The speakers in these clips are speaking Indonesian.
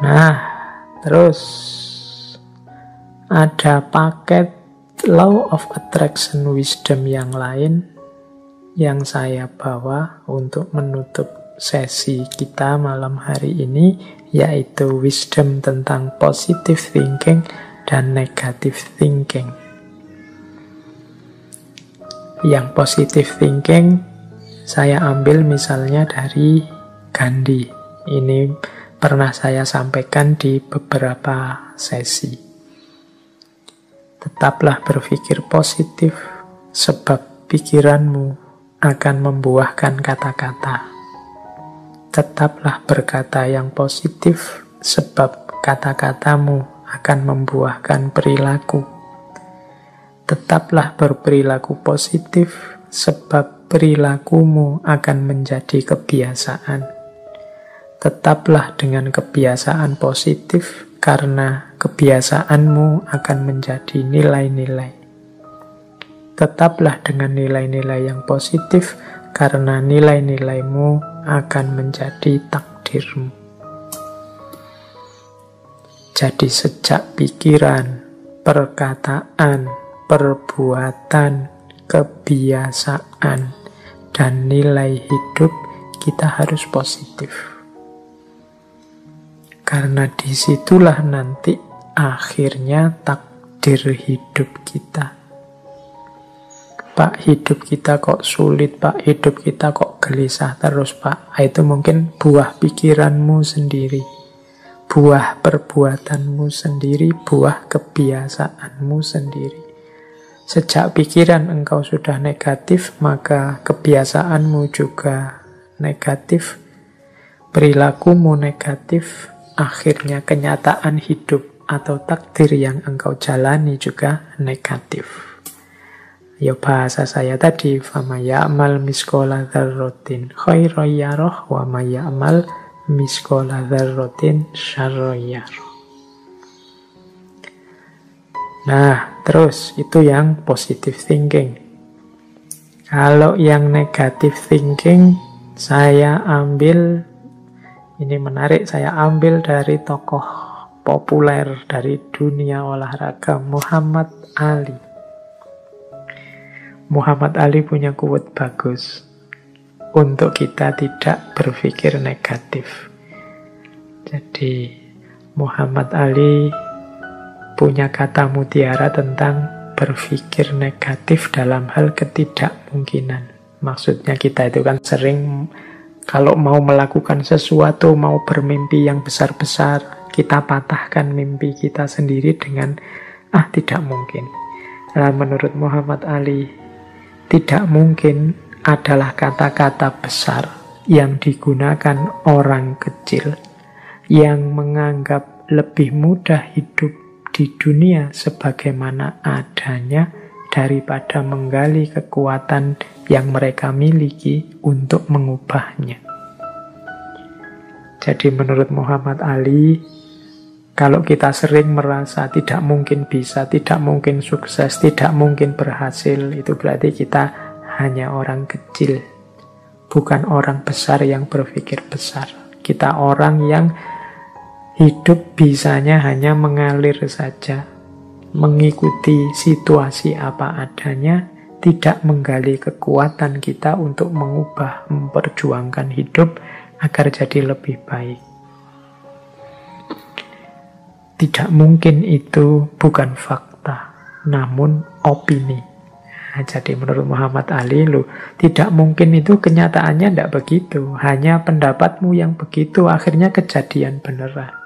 Nah, terus ada paket Law of Attraction Wisdom yang lain yang saya bawa untuk menutup sesi kita malam hari ini, yaitu wisdom tentang positive thinking dan negative thinking. Yang positive thinking saya ambil misalnya dari Gandhi. Ini pernah saya sampaikan di beberapa sesi. Tetaplah berpikir positif, sebab pikiranmu akan membuahkan kata-kata. Tetaplah berkata yang positif, sebab kata-katamu akan membuahkan perilaku. Tetaplah berperilaku positif, sebab perilakumu akan menjadi kebiasaan. Tetaplah dengan kebiasaan positif, karena kebiasaanmu akan menjadi nilai-nilai. Tetaplah dengan nilai-nilai yang positif, karena nilai-nilaimu akan menjadi takdirmu. Jadi sejak pikiran, perkataan, perbuatan, kebiasaan, dan nilai hidup, kita harus positif. Karena disitulah nanti akhirnya takdir hidup kita. Pak, hidup kita kok sulit, Pak, hidup kita kok gelisah terus, Pak. Itu mungkin buah pikiranmu sendiri, buah perbuatanmu sendiri, buah kebiasaanmu sendiri. Sejak pikiran engkau sudah negatif, maka kebiasaanmu juga negatif, perilakumu negatif. Akhirnya kenyataan hidup atau takdir yang engkau jalani juga negatif. Ya bahasa saya tadi, فَمَا يَعْمَلْ مِثْقَالَ ذَرَّةٍ خَيْرًا يَرَهُ وَمَا يَعْمَلْ مِثْقَالَ ذَرَّةٍ شَرًّا يَرَهُ. Nah, terus itu yang positive thinking. Kalau yang negative thinking, saya ambil, ini menarik, saya ambil dari tokoh populer dari dunia olahraga, Muhammad Ali. Muhammad Ali punya quote bagus untuk kita tidak berpikir negatif. Jadi Muhammad Ali punya kata mutiara tentang berpikir negatif dalam hal ketidakmungkinan. Maksudnya kita itu kan sering kalau mau melakukan sesuatu, mau bermimpi yang besar-besar, kita patahkan mimpi kita sendiri dengan, tidak mungkin. Nah, menurut Muhammad Ali, tidak mungkin adalah kata-kata besar yang digunakan orang kecil yang menganggap lebih mudah hidup di dunia sebagaimana adanya daripada menggali kekuatan yang mereka miliki untuk mengubahnya. Jadi menurut Muhammad Ali, kalau kita sering merasa tidak mungkin bisa, tidak mungkin sukses, tidak mungkin berhasil, itu berarti kita hanya orang kecil, bukan orang besar yang berpikir besar. Kita orang yang hidup bisanya hanya mengalir saja, mengikuti situasi apa adanya, tidak menggali kekuatan kita untuk mengubah, memperjuangkan hidup agar jadi lebih baik. Tidak mungkin itu bukan fakta, namun opini. Nah, jadi menurut Muhammad Ali, tidak mungkin itu kenyataannya tidak begitu. Hanya pendapatmu yang begitu, akhirnya kejadian beneran.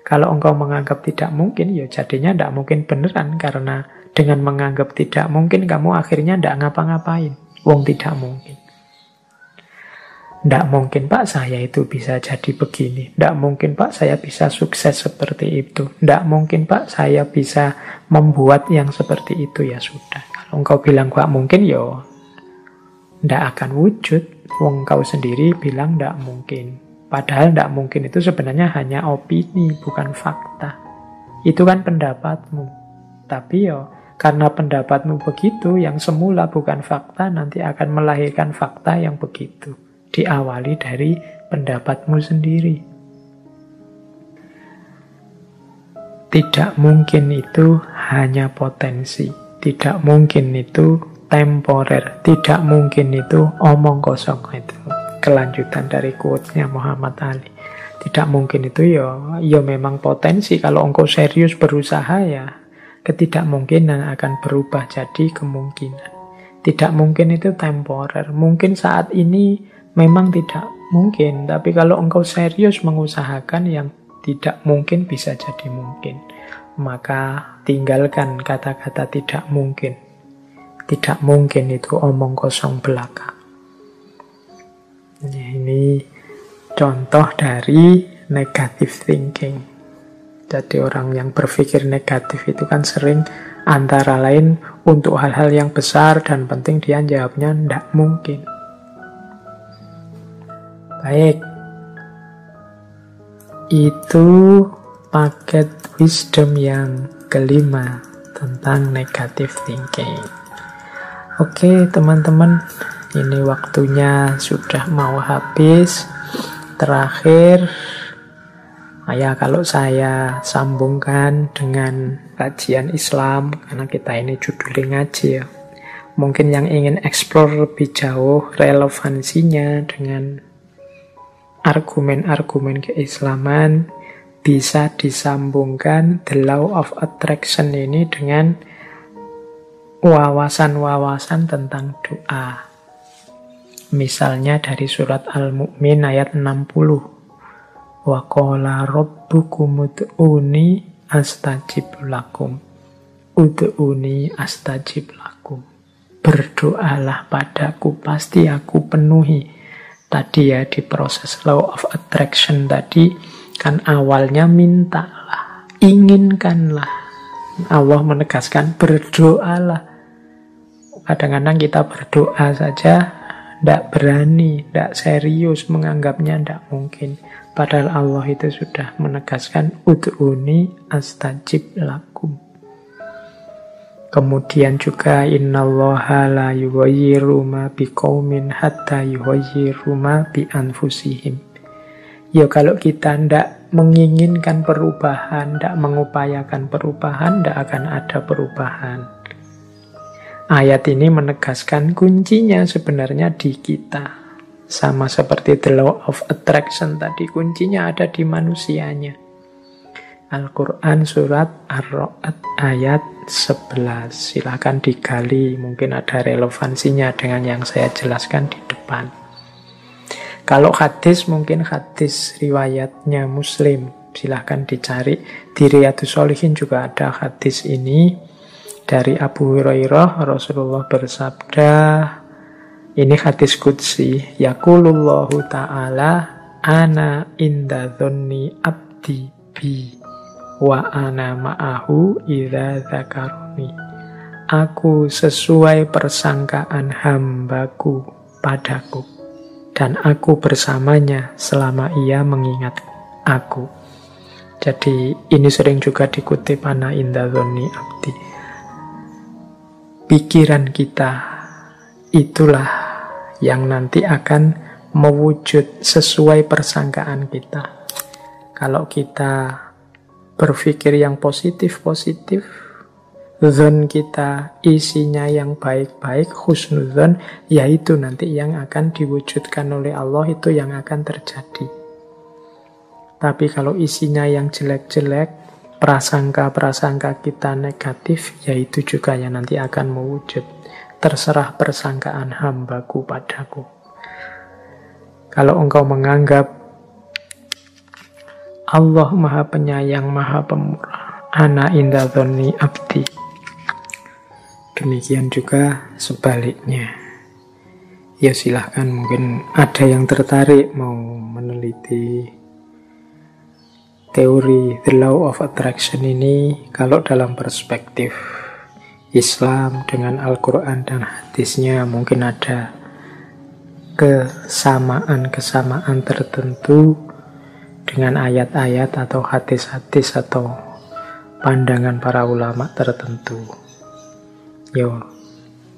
Kalau engkau menganggap tidak mungkin, ya jadinya tidak mungkin beneran. Karena dengan menganggap tidak mungkin, kamu akhirnya tidak ngapa-ngapain. Wong tidak mungkin. Tidak mungkin, Pak, saya itu bisa jadi begini. Tidak mungkin, Pak, saya bisa sukses seperti itu. Tidak mungkin, Pak, saya bisa membuat yang seperti itu. Ya sudah. Kalau engkau bilang tidak mungkin, ya tidak akan wujud. Wong kau sendiri bilang tidak mungkin. Padahal tidak mungkin itu sebenarnya hanya opini, bukan fakta. Itu kan pendapatmu. Tapi ya, karena pendapatmu begitu, yang semula bukan fakta, nanti akan melahirkan fakta yang begitu. Diawali dari pendapatmu sendiri. Tidak mungkin itu hanya potensi. Tidak mungkin itu temporer. Tidak mungkin itu omong kosong. Itu kelanjutan dari quote-nya Muhammad Ali. Tidak mungkin itu ya memang potensi. Kalau engkau serius berusaha ya ketidakmungkinan akan berubah jadi kemungkinan. Tidak mungkin itu temporer. Mungkin saat ini memang tidak mungkin. Tapi kalau engkau serius mengusahakan yang tidak mungkin bisa jadi mungkin. Maka tinggalkan kata-kata tidak mungkin. Tidak mungkin itu omong kosong belaka. Ini contoh dari negative thinking. Jadi orang yang berpikir negatif itu kan sering antara lain untuk hal-hal yang besar dan penting dia jawabnya tidak mungkin. Baik. Itu paket wisdom yang kelima tentang negative thinking. Oke teman-teman, ini waktunya sudah mau habis. Terakhir, ya kalau saya sambungkan dengan kajian Islam, karena kita ini judulnya ngaji ya. Mungkin yang ingin explore lebih jauh relevansinya dengan argumen-argumen keislaman, bisa disambungkan the law of attraction ini dengan wawasan-wawasan tentang doa. Misalnya dari surat Al-Mu'min ayat 60. Wa qala rabbukum ud'uni astajib lakum. Ud'uni astajib lakum. Berdoalah padaku, pasti aku penuhi. Tadi ya di proses law of attraction tadi kan awalnya mintalah, inginkanlah. Allah menegaskan berdoalah. Kadang-kadang kita berdoa saja tidak berani, tidak serius, menganggapnya tidak mungkin. Padahal Allah itu sudah menegaskan ud'uni astajib lakum. Kemudian juga innallaha la yughayyiru ma biqaumin hatta yughayyiru ma bi anfusihim. Ya kalau kita tidak menginginkan perubahan, tidak mengupayakan perubahan, tidak akan ada perubahan. Ayat ini menegaskan kuncinya sebenarnya di kita. Sama seperti the law of attraction tadi, kuncinya ada di manusianya. Al-Quran surat Ar-Ra'd ayat 11. Silahkan digali, mungkin ada relevansinya dengan yang saya jelaskan di depan. Kalau hadis, mungkin hadis riwayatnya Muslim. Silahkan dicari. Di Riyadhus Shalihin juga ada hadis ini. Dari Abu Hurairah, Rasulullah bersabda, ini hadis qudsi, yaqulullahu ta'ala, ana inda dhonni abdi bi, wa ana ma'ahu idza dzakaruni. Aku sesuai persangkaan hambaku padaku, dan aku bersamanya selama ia mengingat aku. Jadi ini sering juga dikutip ana inda dhonni abdi. Pikiran kita itulah yang nanti akan mewujud sesuai persangkaan kita. Kalau kita berpikir yang positif-positif, zon kita isinya yang baik-baik, husnuzon, yaitu nanti yang akan diwujudkan oleh Allah, itu yang akan terjadi. Tapi kalau isinya yang jelek-jelek, prasangka-prasangka kita negatif, yaitu juga yang nanti akan mewujud. Terserah persangkaan hambaku padaku. Kalau engkau menganggap Allah maha penyayang, maha pemurah, ana inda dhonni abdi, demikian juga sebaliknya. Ya silahkan, mungkin ada yang tertarik mau meneliti teori the law of attraction ini. Kalau dalam perspektif Islam dengan Al-Quran dan hadisnya mungkin ada kesamaan-kesamaan tertentu dengan ayat-ayat atau hadis-hadis atau pandangan para ulama tertentu. Yo,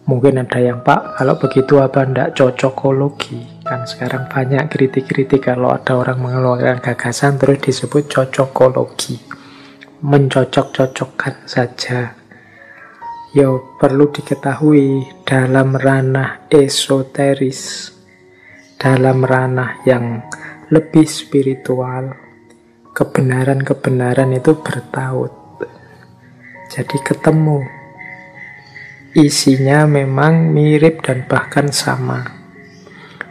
mungkin ada yang, Pak, kalau begitu apa ndak cocokologi? Kan sekarang banyak kritik-kritik kalau ada orang mengeluarkan gagasan terus disebut cocokologi. mencocok-cocokkan saja. Yo, perlu diketahui dalam ranah esoteris, dalam ranah yang lebih spiritual, kebenaran-kebenaran itu bertaut. Jadi ketemu. Isinya memang mirip dan bahkan sama.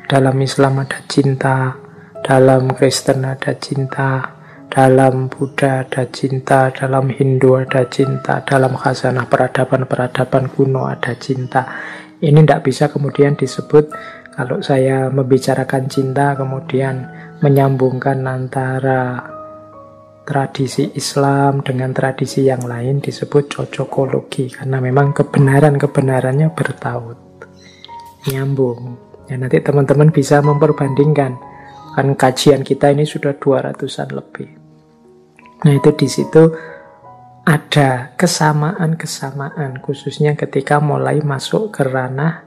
Dalam Islam ada cinta, dalam Kristen ada cinta, dalam Buddha ada cinta, dalam Hindu ada cinta, dalam khazanah peradaban-peradaban kuno ada cinta. Ini tidak bisa kemudian disebut, kalau saya membicarakan cinta kemudian menyambungkan antara tradisi Islam dengan tradisi yang lain, disebut cocokologi, karena memang kebenaran-kebenarannya bertaut, nyambung. Ya, nanti teman-teman bisa memperbandingkan. Kan kajian kita ini sudah 200-an lebih. Nah, itu di situ ada kesamaan-kesamaan, khususnya ketika mulai masuk ke ranah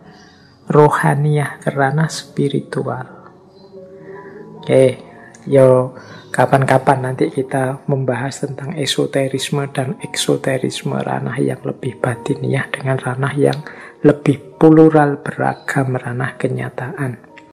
rohaniyah, ke ranah spiritual. Oke, yo kapan-kapan nanti kita membahas tentang esoterisme dan eksoterisme, ranah yang lebih batiniah dengan ranah yang lebih plural, beragam, ranah kenyataan.